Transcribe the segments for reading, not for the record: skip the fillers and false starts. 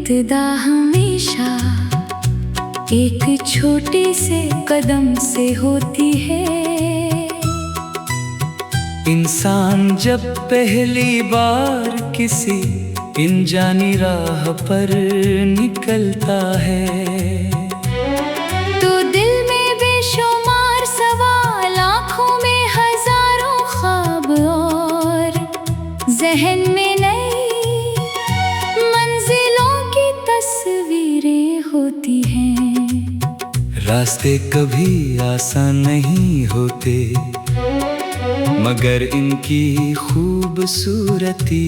इब्तिदा हमेशा एक छोटे से कदम से होती है। इंसान जब पहली बार किसी अनजानी राह पर निकलता है तो दिल में बेशुमार सवाल, आँखों में हजारों ख्वाब और जहन में नई मंजिलों की तस्वीरें होती हैं। रास्ते कभी आसान नहीं होते मगर इनकी खूबसूरती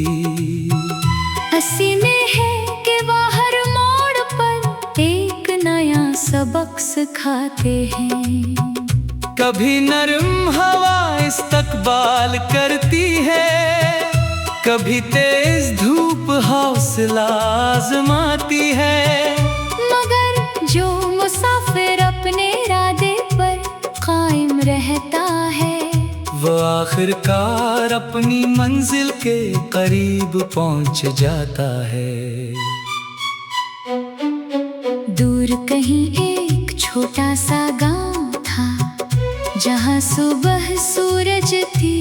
हंसी में है कि बाहर मोड़ पर एक नया सबक सिखाते हैं। कभी नरम हवा इस्तकबाल करती है, कभी तेज धूप हौसला आजमाती है, मगर जो मुसाफिर अपने इरादे पर कायम रहता है वो आखिरकार अपनी मंजिल के करीब पहुंच जाता है। दूर कहीं एक छोटा सा गांव था जहां सुबह सूरज थी,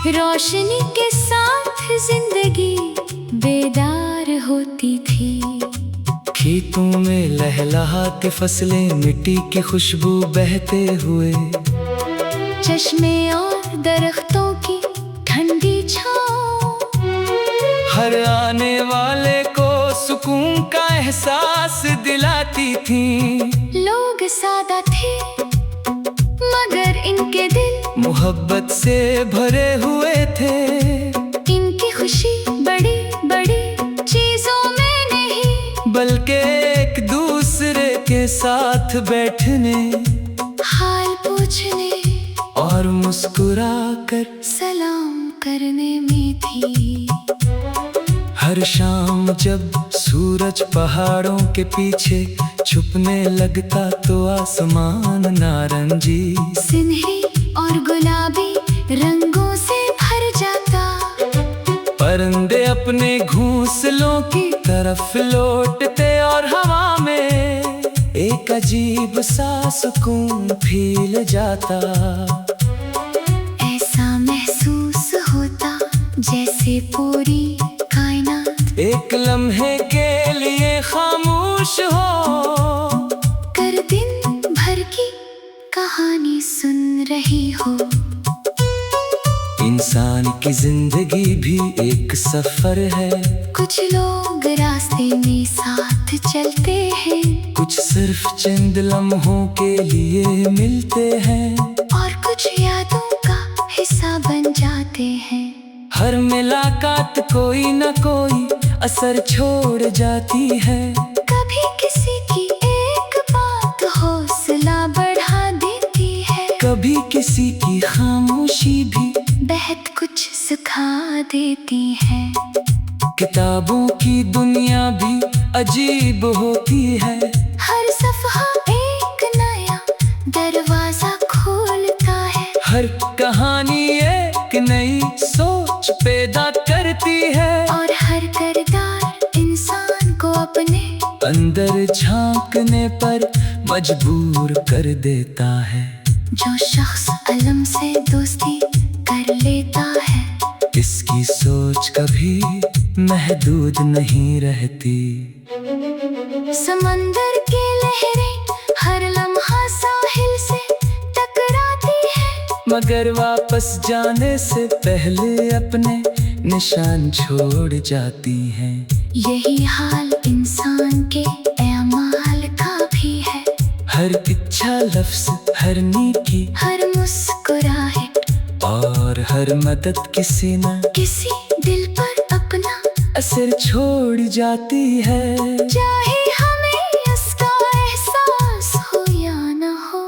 रोशनी के साथ जिंदगी बेदार होती थी। खेतों में लहलहाती फसलें, मिट्टी की खुशबू बहते हुए, चश्मे और दरख्तों की ठंडी छाँव हर आने वाले को सुकून का एहसास दिलाती थी। लोग सादा थे मगर इनके दिल मोहब्बत से भरे हुए थे। इनकी खुशी बड़ी बड़ी चीजों में नहीं बल्कि एक दूसरे के साथ बैठने, हाल पूछने और मुस्कुरा कर सलाम करने में थी। हर शाम जब सूरज पहाड़ों के पीछे छुपने लगता तो आसमान नारंगी, सिन्ही और गुलाबी रंगों से भर जाता। परिंदे अपने घोंसलों की तरफ लौटते और हवा में एक अजीब सा सुकून फैल जाता। ऐसा महसूस होता जैसे पूरी कायनात एक लम्हे के लिए खामोश हो कर दिन भर की कहानी सुन रही हो। इंसान की जिंदगी भी एक सफर है, कुछ लोग रास्ते में साथ चलते हैं, कुछ सिर्फ चंद लम्हों के लिए मिलते हैं, और कुछ यादों का हिस्सा बन जाते हैं। हर मुलाकात कोई न कोई असर छोड़ जाती है। कभी किसी की एक बात हौसला बढ़ा देती है, कभी किसी की खामोशी भी बेहद कुछ सिखा देती है। किताबों की दुनिया भी अजीब होती है, हर सफ़हा एक नया दरवाजा खोलता है, हर कहानी एक नई सोच पैदा करती है, और हर किरदार इंसान को अपने अंदर झांकने पर मजबूर कर देता है। जो शख्स अलम से दोस्ती कर लेता है, इसकी सोच कभी महदूद नहीं रहती। समंदर की लहरें हर लम्हा साहिल से टकराती है, मगर वापस जाने से पहले अपने निशान छोड़ जाती हैं। यही हाल इंसान के अमाल का भी है। हर इच्छा लफ्ज़, हर नेकी, हर मुस्कुराहट और हर मदद किसी न किसी दिल पर अपना असर छोड़ जाती है। चाहे हमें इसका एहसास हो या न हो,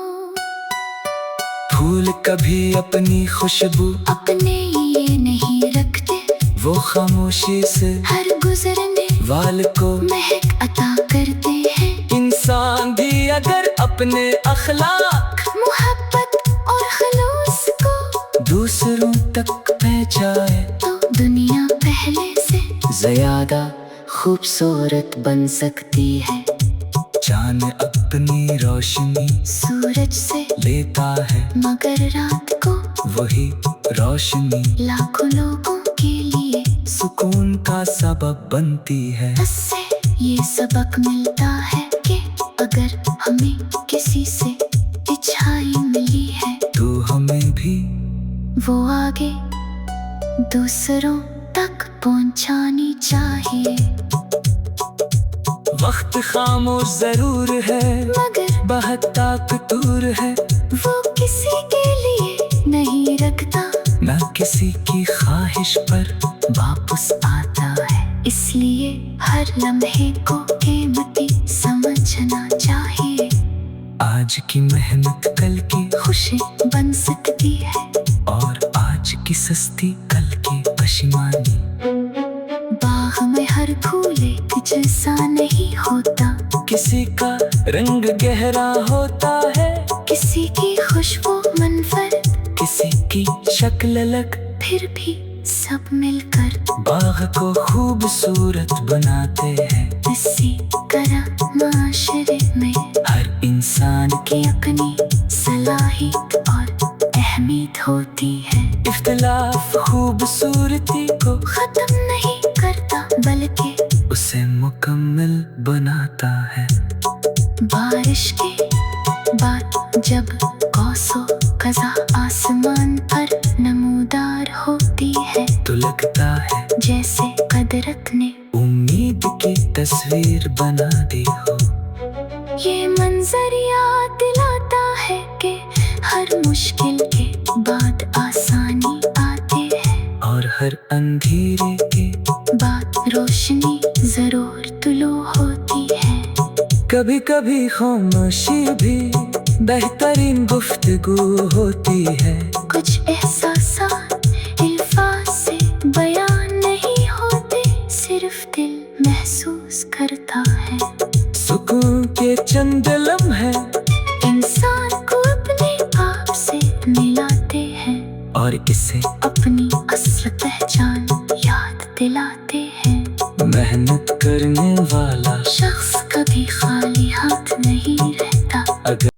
फूल कभी अपनी खुशबू अपने ये नहीं रखते, वो खामोशी से हर गुजरने वाल को महक अता करते हैं। इंसान भी अगर अपने अखलाक, मोहब्बत और खलूस को दूसरों तक पहुंचाए तो दुनिया पहले से ज़्यादा खूबसूरत बन सकती है। चांद अपनी रोशनी सूरज से लेता है, मगर रात को वही रोशनी लाखों लोगों के लिए सुकून का सबब बनती है। इससे ये सबक मिलता है कि अगर हमें किसी से अच्छाई मिली है तो हमें भी वो आगे दूसरों तक पहुंचानी चाहिए। वक्त खामोश जरूर है, मगर बहुत ताकतवर है, वो किसी के लिए नहीं रखता, न किसी की ख्वाहिश पर वापस आता है। इसलिए हर लम्हे को कीमती समझना चाहिए। आज की मेहनत कल की खुशी बन सकती है, और आज की सस्ती कल की पशिमानी। बाग में हर फूल एक जैसा नहीं होता, किसी का रंग गहरा होता है, किसी की खुशबू मुनफरद, किसी की शक्ल अलग, फिर भी सब मिलकर बाग को खूबसूरत बनाते हैं। इसी तरह माशरे में हर इंसान की अपनी सलाहियत और अहमियत होती है। इख्तिलाफ खूबसूरती को खत्म नहीं करता, बल्कि उसे मुकम्मल बनाता है। बारिश के बाद जब कौसो कज़ा आसमान पर नमूदार होती है, तो लगता है जैसे कुदरत ने उम्मीद की तस्वीर बना दी हो। ये मंजर याद दिलाता है कि हर मुश्किल के बाद आसानी आती है, और हर अंधेरे के बाद रोशनी जरूर तुलो होती है। कभी कभी खामोशी भी बेहतरीन गुफ्तगू होती है। कुछ एहसासात अल्फाज से बयान नहीं होते, सिर्फ दिल महसूस करता है। सुकून के चंद लम्हे इंसान को अपने आप से मिलाते हैं, और इसे अपनी असल पहचान याद दिलाते हैं। मेहनत करने वाला शख्स कभी खाली हाथ नहीं रहता। अगर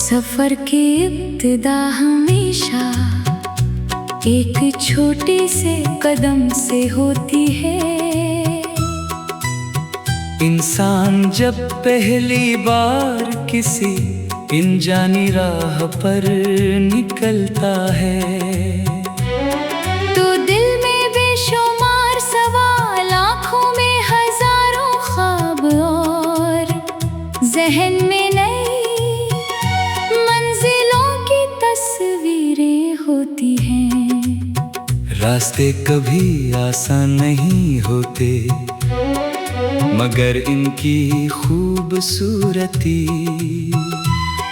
सफर की इब्तिदा हमेशा एक छोटे से कदम से होती है। इंसान जब पहली बार किसी अनजानी राह पर निकलता है, तो दिल में बेशुमार सवाल, आँखों में हजारों ख्वाब, और जहन में नई मंजिलों की तस्वीरें होती हैं। रास्ते कभी आसान नहीं होते, मगर इनकी खूबसूरती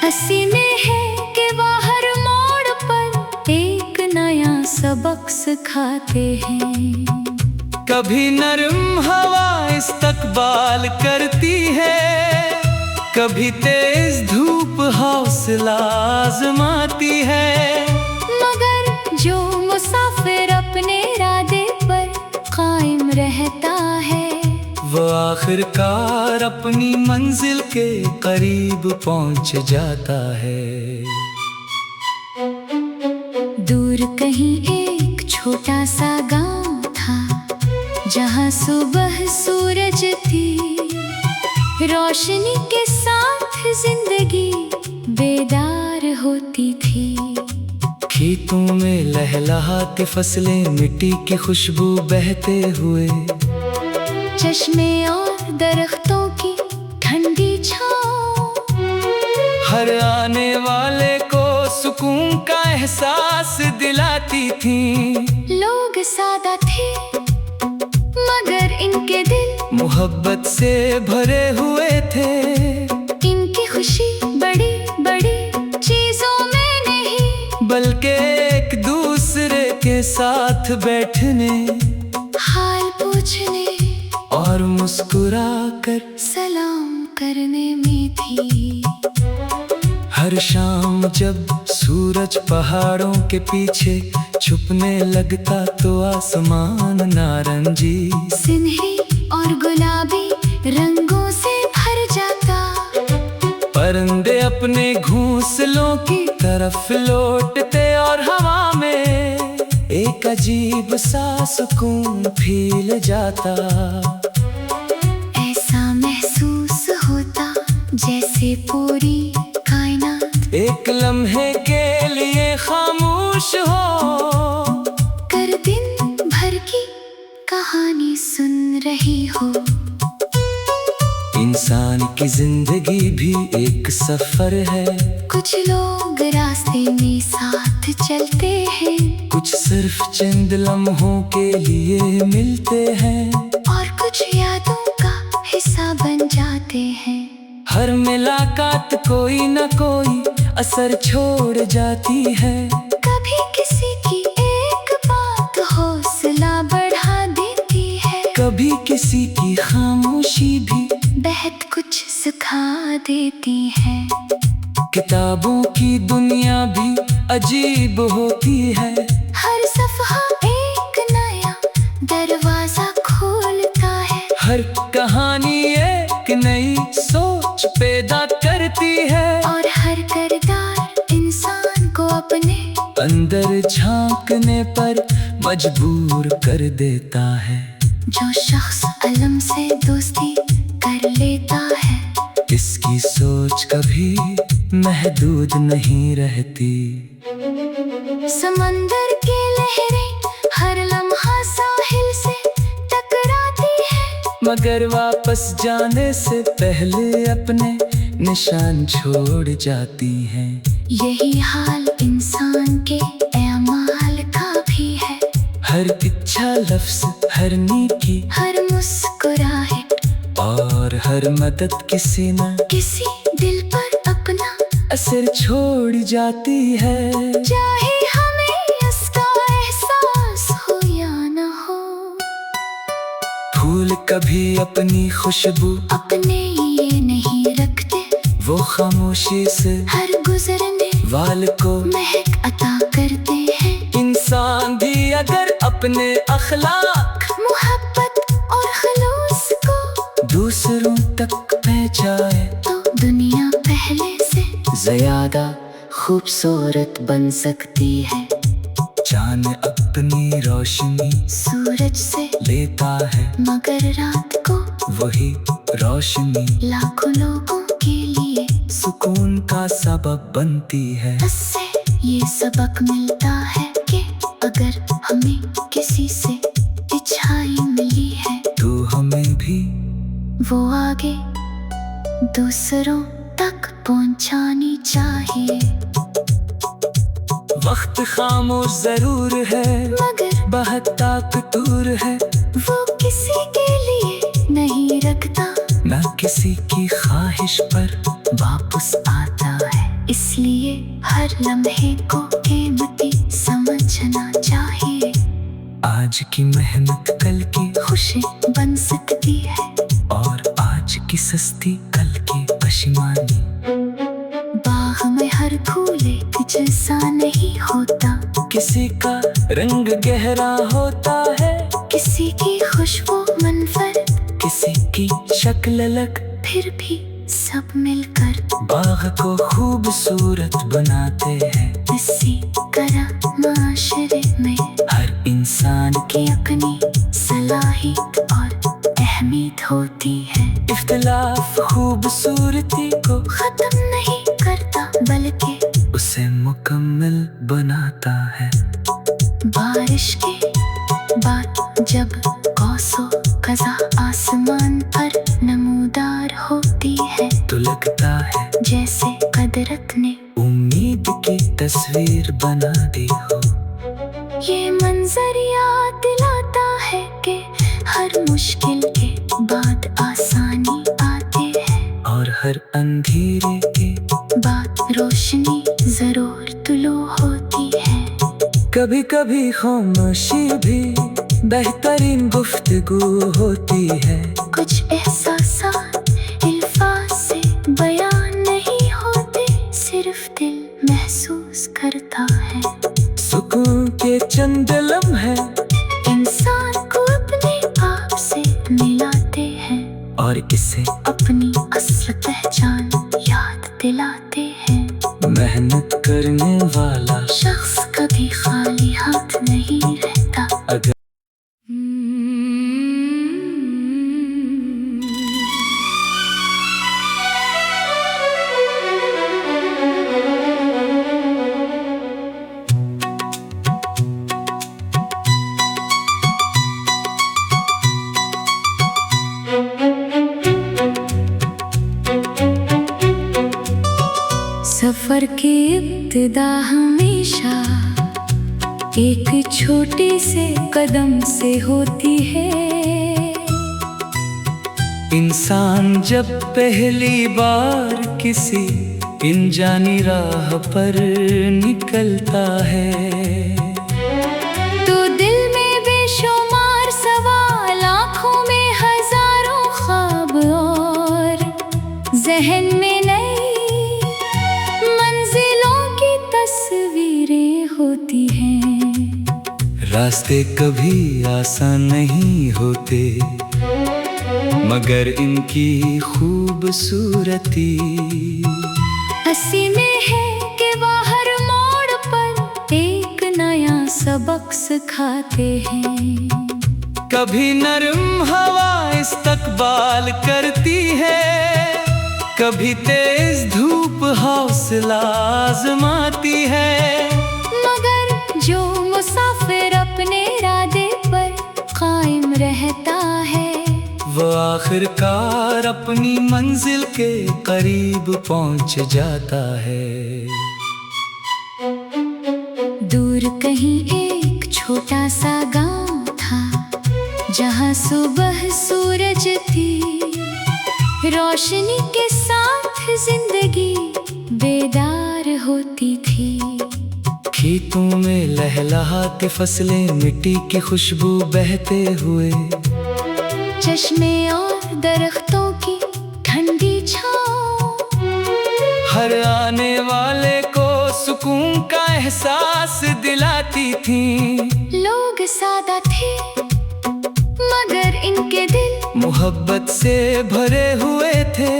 हंसी में है कि बाहर मोड़ पर एक नया सबक सिखाते हैं। कभी नरम हवा इस्तकबाल करती है, कभी तेज धूप हौसला आजमाती है, मगर जो मुसाफिर अपने इरादे पर कायम रहता है, वो आखिरकार अपनी मंजिल के करीब पहुंच जाता है। दूर कहीं एक छोटा सा गांव था, जहां सुबह सूरज थी, रोशनी के साथ जिंदगी बेदार होती थी। खेतों में लहलहाती फसलें, मिट्टी की खुशबू बहते हुए, चश्मे और दरख्तों की ठंडी छाँव, हर आने वाले को सुकून का एहसास दिलाती थी। लोग सादा थे, मगर इनके दिल मोहब्बत से भरे हुए थे। इनकी खुशी बड़ी बड़ी चीजों में साथ बैठने, हाल पूछने और मुस्कुरा कर सलाम करने में थी। हर शाम जब सूरज पहाड़ों के पीछे छुपने लगता तो आसमान नारंगी, सुनहरी और गुलाबी रंगों से भर जाता। परिंदे अपने घोंसलों की तरफ लौटते और हवा में एक अजीब सा सुकून फैल जाता। ऐसा महसूस होता जैसे पूरी कायनात एक लम्हे के लिए खामोश हो कर दिन भर की कहानी सुन रही हो। इंसान की जिंदगी भी एक सफर है, कुछ लोग रास्ते में साथ चलते हैं, कुछ सिर्फ चंद लम्हों के लिए मिलते हैं, और कुछ यादों का हिस्सा बन जाते हैं। हर मुलाकात कोई न कोई असर छोड़ जाती है। कभी किसी की एक बात हौसला बढ़ा देती है, कभी किसी की खामोशी भी बहुत कुछ सिखा देती है। किताबों की दुनिया भी अजीब होती है, हर सफ़ा एक नया दरवाजा खोलता है, हर कहानी एक नई सोच पैदा करती है, और हर किरदार इंसान को अपने अंदर झांकने पर मजबूर कर देता है। जो शख्स अलम से दोस्ती कर लेता है, इसकी सोच कभी महदूद नहीं रहती। समंदर की लहरें हर लम्हा साहिल से टकराती है, मगर वापस जाने से पहले अपने निशान छोड़ जाती हैं। यही हाल इंसान के अमाल का भी है। हर इच्छा लफ्ज़, हर नेकी, हर मुस्कुराहट और हर मदद किसी न किसी दिल पर अपना असर छोड़ जाती है। चाहे हमें इसका एहसास हो या न हो, फूल कभी अपनी खुशबू अपने ये नहीं रखते, वो खामोशी से हर गुजरने वाल को महक अता करते हैं। इंसान भी अगर अपने अखलाक, मोहब्बत और खलूस को दूसरों तक पहुंचाए तो दुनिया पहले से ज्यादा खूबसूरत बन सकती है। चांद अपनी रोशनी सूरज से लेता है, मगर रात को वही रोशनी लाखों लोगों के लिए सुकून का सबब बनती है। इससे ये सबक मिलता है कि अगर हमें किसी से अच्छाई मिली है तो हमें भी वो आगे दूसरों तक पहुंचानी चाहिए। वक्त खामोश जरूर है, मगर बहुत ताकतवर है, वो किसी के लिए नहीं रखता, न किसी की ख्वाहिश पर वापस आता है। इसलिए हर लम्हे को कीमती समझना चाहिए। आज की मेहनत कल की खुशी बन सकती है, और आज की सस्ती कल की पशेमानी। बाग में हर फूल एक जैसा नहीं होता, किसी का रंग गहरा होता है, किसी की खुशबू मनफरद, किसी की शक्ल अलग, फिर भी सब मिलकर बाग को खूबसूरत बनाते हैं। इसी तरह माशरे में हर इंसान की अपनी सलाहियत और अहमियत होती है। इख्तिलाफ खूबसूरती को खत्म नहीं करता, बल्कि उसे मुकम्मल बनाता है। बारिश के बाद जब कौसो कज़ा आसमान पर नमूदार होती है, तो लगता है जैसे कुदरत ने उम्मीद की तस्वीर बना दी हो। ये मंजर याद दिलाता है कि हर मुश्किल के बाद आसानी आती है, और हर अंधेरे के बाद रोशनी जरूर तुलू होती है। कभी कभी खामोशी भी बेहतरीन गुफ्तगू होती है। कुछ एहसासात अल्फाज से बयान नहीं होते, सिर्फ दिल महसूस करता है। सुकून के चंद लम्हे इंसान को अपने आप से मिलाते हैं और इसे अपनी असल पहचान याद दिलाते हैं। मेहनत करने वाला शख्स कभी खाली हाथ नहीं रहता। अगर सफर की इब्तिदा हमेशा एक छोटे से कदम से होती है। इंसान जब पहली बार किसी अनजानी राह पर निकलता है, तो दिल में बेशुमार सवाल, आँखों में हजारों ख्वाब और जहन में नई मंजिलों की तस्वीरें होती हैं। रास्ते कभी आसान नहीं होते, मगर इनकी खूबसूरती हंसी में है कि बाहर मोड़ पर एक नया सबक सिखाते हैं। कभी नरम हवा इस्तकबाल करती है, कभी तेज धूप हौसला आजमाती है। मगर जो मुसाफिर अपने इरादे पर कायम रहता है, वो आखिरकार अपनी मंजिल के करीब पहुंच जाता है। दूर कहीं एक छोटा सा गांव था, जहां सुबह सूरज थी, रोशनी के साथ जिंदगी बेदार होती थी। खेतों में लहलहाती फसलें, मिट्टी की खुशबू बहते हुए, चश्मे और दरख्तों की ठंडी छाँव हर आने वाले को सुकून का एहसास दिलाती थी। लोग सादा थे, मगर इनके दिल मोहब्बत से भरे हुए थे।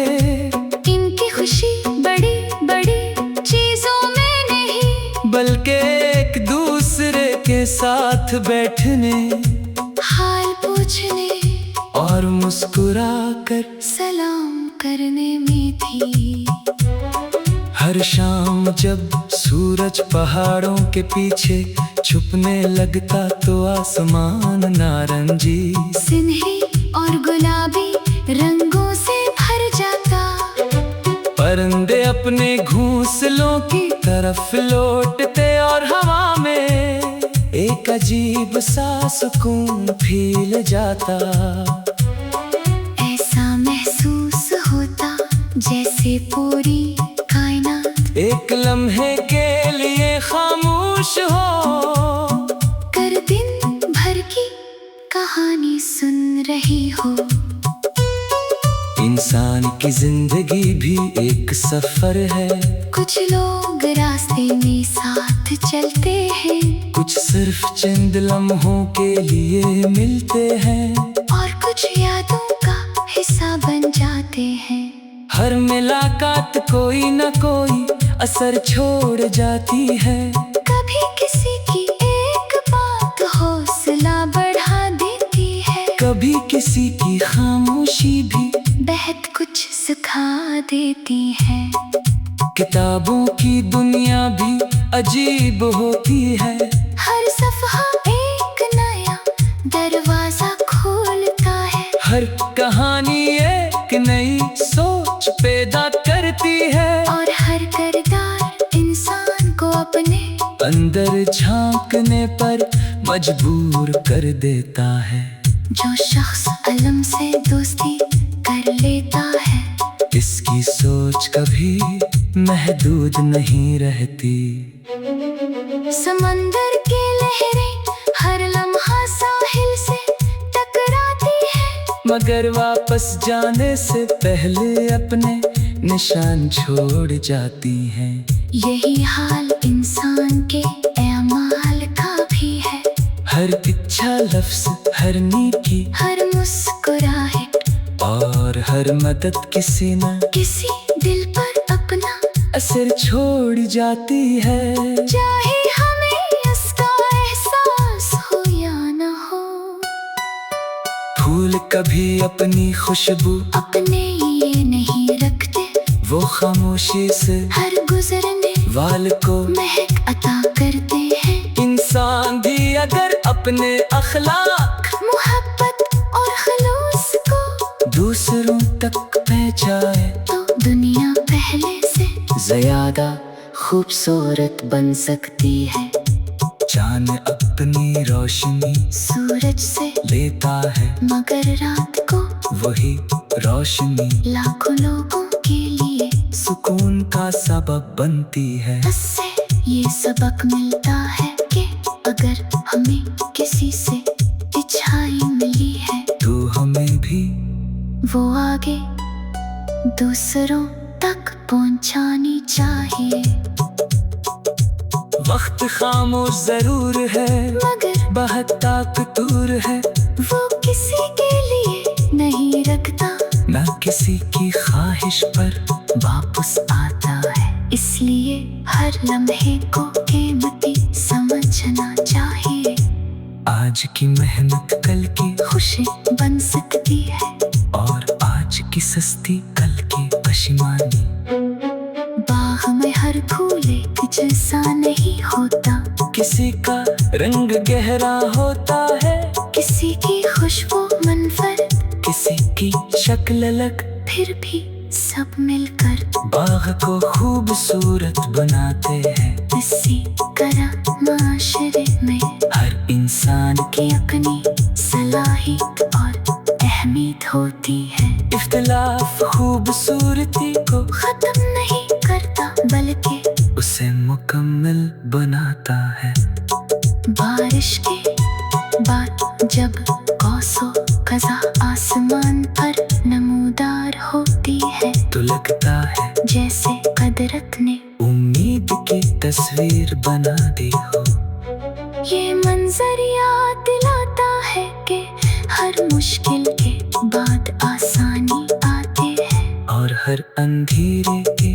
इनकी खुशी बड़ी बड़ी चीजों में नहीं, बल्कि एक दूसरे के साथ बैठने, हाल पूछने और मुस्कुराकर सलाम करने में थी। हर शाम जब सूरज पहाड़ों के पीछे छुपने लगता, तो आसमान नारंगी, सिन्ही और गुलाबी रंगों से भर जाता। परिंदे अपने घोंसलों की तरफ लौटते और हवा में एक अजीब सा सुकून फैल जाता। ऐसा महसूस होता जैसे पूरी कायनात एक लम्हे के लिए खामोश हो कर दिन भर की कहानी सुन रही हो। इंसान की जिंदगी भी एक सफर है, कुछ लोग रास्ते में साथ चलते हैं, कुछ सिर्फ चंद लम्हों के लिए मिलते हैं, और कुछ यादों का हिस्सा बन जाते हैं। हर मुलाकात कोई न कोई असर छोड़ जाती है। कभी किसी की एक बात हौसला बढ़ा देती है, कभी किसी की खामोशी भी बहुत कुछ सिखा देती है। किताबों की दुनिया भी अजीब होती है, हर सफ़हा एक नया दरवाजा खोलता है। हर कहानी एक नई सोच पैदा करती है, और हर किरदार इंसान को अपने अंदर झांकने पर मजबूर कर देता है। जो शख्स अलम से दोस्ती कर लेता है, इसकी सोच कभी महदूद नहीं रहती। समंदर के लहरें हर लम्हा साहिल से टकराती है, मगर वापस जाने से पहले अपने निशान छोड़ जाती हैं। यही हाल इंसान के एमाल का भी है। हर इच्छा लफ्ज़, हर नेकी, हर मुस्कुराहट और हर मदद किसी न किसी दिल पर अपना असर छोड़ जाती है। चाहे हमें इसका एहसास हो या न हो, फूल कभी अपनी खुशबू अपने ये नहीं रखते, वो खामोशी से हर गुजरने वाल को महक अता करते हैं। इंसान भी अगर अपने अखलाक, मोहब्बत और खलूस को दूसरों तक पहुंचाए तो दुनिया पहले से ज्यादा खूबसूरत बन सकती है। चांद अपनी रोशनी सूरज से लेता है, मगर रात को वही रोशनी लाखों लोगों के लिए सुकून का सबब बनती है। इससे ये सबक मिलता है कि अगर हमें किसी से अच्छाई मिली है तो हमें भी वो आगे दूसरों तक पहुंचानी चाहिए। वक्त खामोश जरूर है, मगर बहुत ताकतूर है, वो किसी के लिए नहीं रखता, ना किसी की ख्वाहिश पर वापस आता है। इसलिए हर लम्हे को कीमती समझना चाहिए। आज की मेहनत कल की खुशी बन सकती है, और आज की सस्ती कल की पशिमानी। बाग में हर फूल एक जैसा नहीं होता, किसी का रंग गहरा होता है, किसी की खुशबू मुनफरद, किसी की शक्ल अलग, फिर भी सब मिलकर बाग को खूबसूरत बनाते हैं। इसी तरह माशरे में हर इंसान की अपनी सलाहियत और अहमियत होती है। इख्तिलाफ खूबसूरती को खत्म नहीं करता, बल्कि उसे मुकम्मल बनाता है। बारिश के बाद जब कौसो कज़ा आसमान पर नमूदार होती है, तो लगता है जैसे कुदरत ने उम्मीद की तस्वीर बना दी हो। ये मंजर याद दिलाता है कि हर मुश्किल के बाद आसानी आती है, और हर अंधेरे के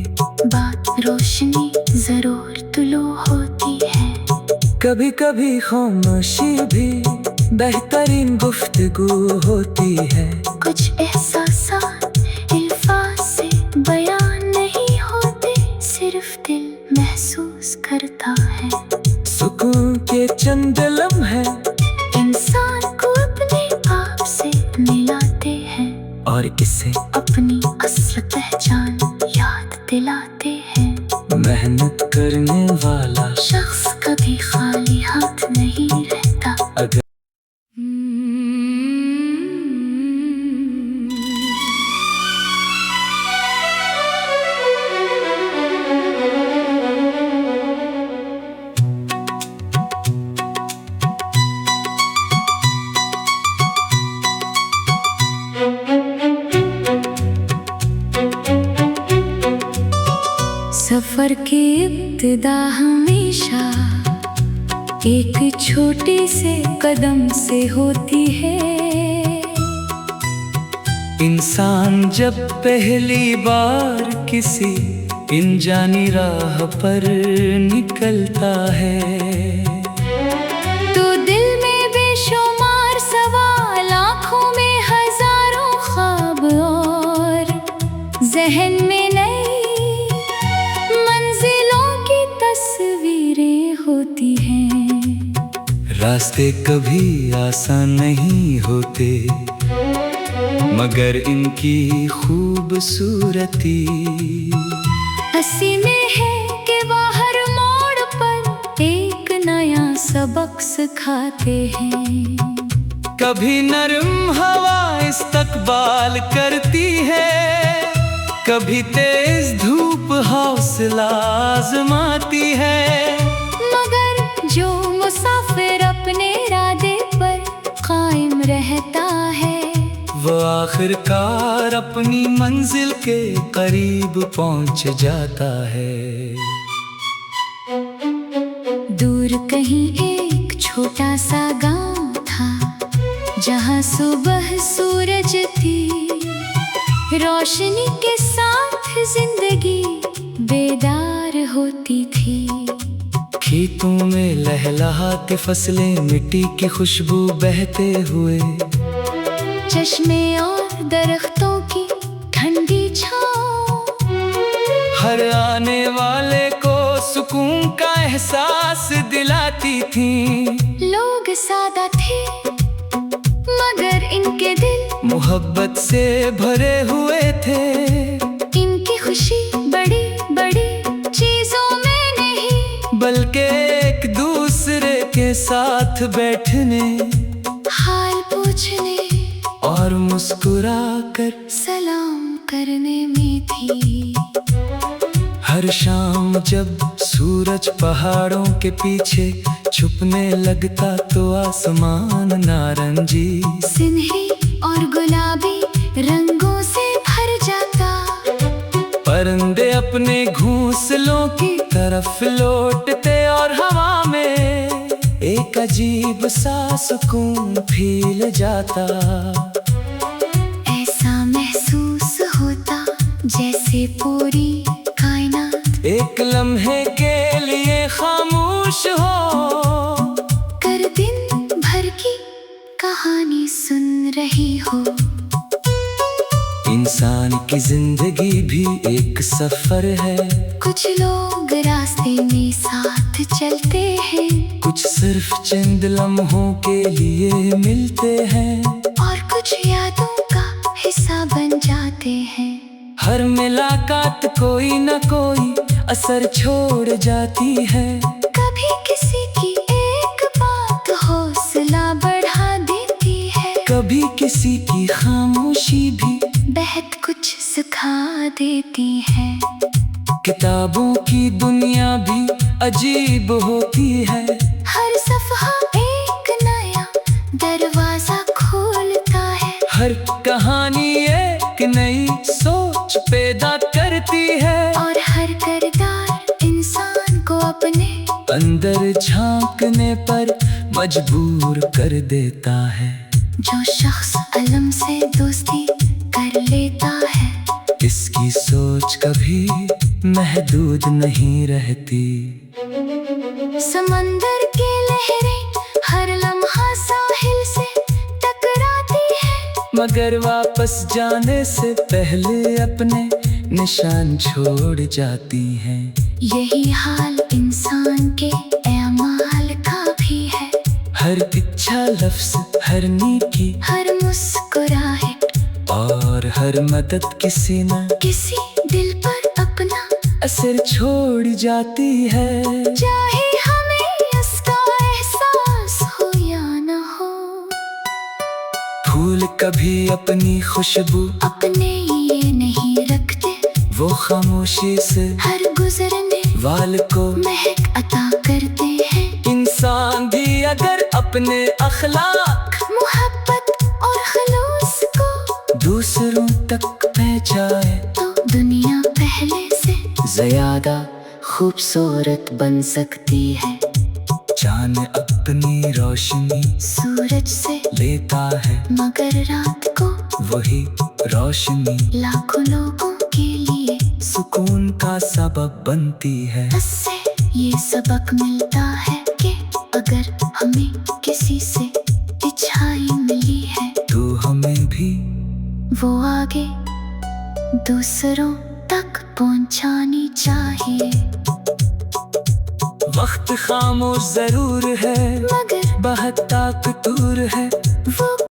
बाद रोशनी जरूर तुलू होती है। कभी कभी खामोशी भी बेहतरीन गुफ्तगू होती है। कुछ एहसासात अल्फाज से बयान नहीं होते, सिर्फ दिल महसूस करता है। सुकून के चंद लम्हे इंसान को अपने आप से मिलाते हैं, और इसे अपनी असल पहचान याद दिलाते हैं। मेहनत करने वाला शख्स कभी खाली हाथ नहीं रहता। अगर सफर की इब्तिदा हमेशा एक छोटे से कदम से होती है। इंसान जब पहली बार किसी अनजानी राह पर निकलता है, तो दिल में बेशुमार सवाल, आँखों में हजारों ख्वाब, और जहन में नई मंजिलों की तस्वीरें होती हैं। रास्ते कभी आसान नहीं होते, मगर इनकी खूबसूरती हंसी में है कि बाहर मोड़ पर एक नया सबक सिखाते हैं। कभी नरम हवा इस्तकबाल करती है, कभी तेज धूप हौसला आजमाती है। मगर जो मुसाफिर रहता है। वो आखिरकार अपनी मंजिल के करीब पहुंच जाता है। दूर कहीं एक छोटा सा गांव था, जहां सुबह सूरज थी, रोशनी के साथ जिंदगी बेदार होती थी। खेतों में लहलहाती फसलें, मिट्टी की खुशबू बहते हुए, चश्मे और दरख्तों की ठंडी छाँव, हर आने वाले को सुकून का एहसास दिलाती थी। लोग सादा थे मगर इनके दिल मोहब्बत से भरे हुए थे। इनकी खुशी बड़ी बड़ी चीजों में नहीं, बल्कि एक दूसरे के साथ बैठने, हाल पूछने और मुस्कुरा कर सलाम करने में थी। हर शाम जब सूरज पहाड़ों के पीछे छुपने लगता, तो आसमान नारंगी, सिन्ही और गुलाबी रंगों से भर जाता। परिंदे अपने घोंसलों की तरफ लौटते और हवा में एक अजीब सा सुकून फैल जाता। ऐसा महसूस होता जैसे पूरी कायनात एक लम्हे के लिए खामोश हो कर दिन भर की कहानी सुन रही हो। इंसान की जिंदगी भी एक सफर है। कुछ लोग रास्ते में साथ चलते हैं, कुछ सिर्फ चंद लम्हों के लिए मिलते हैं, और कुछ यादों का हिस्सा बन जाते हैं। हर मुलाकात कोई न कोई असर छोड़ जाती है। कभी किसी की एक बात हौसला बढ़ा देती है, कभी किसी की खामोशी भी बेहद कुछ सिखा देती है। किताबों की दुनिया भी अजीब होती है। हर सफ़ा एक नया दरवाजा खोलता है, हर कहानी एक नई सोच पैदा करती है, और हर किरदार इंसान को अपने अंदर झांकने पर मजबूर कर देता है। जो शख्स अलम से दोस्ती कर लेता है, इसकी सोच कभी महदूद नहीं रहती। समंदर की लहरें हर लम्हा साहिल से टकराती है, मगर वापस जाने से पहले अपने निशान छोड़ जाती हैं। यही हाल इंसान के अमाल का भी है। हर इच्छा लफ्ज़, हर नेकी, हर मुस्कुराहट और हर मदद किसी न किसी दिल पर अपना असर छोड़ जाती है। चाहे हमें इसका एहसास हो या न हो, फूल कभी अपनी खुशबू अपने ये नहीं रखते, वो खामोशी से हर गुजरने वाल को महक अता करते हैं। इंसान भी अगर अपने अखलाक, मोहब्बत और खलूस को दूसरों तक पहुंचाए, तो दुनिया पहले से ज़्यादा खूबसूरत बन सकती है। चांद अपनी रोशनी सूरज से लेता है, मगर रात को वही रोशनी लाखों लोगों के लिए सुकून का सबब बनती है। इससे ये सबक मिलता है कि अगर हमें किसी से अच्छाई मिली है, तो हमें भी वो आगे दूसरों तक पहुंचानी चाहिए। वक्त खामोश जरूर है, मगर बहुत ताकतवर है। वो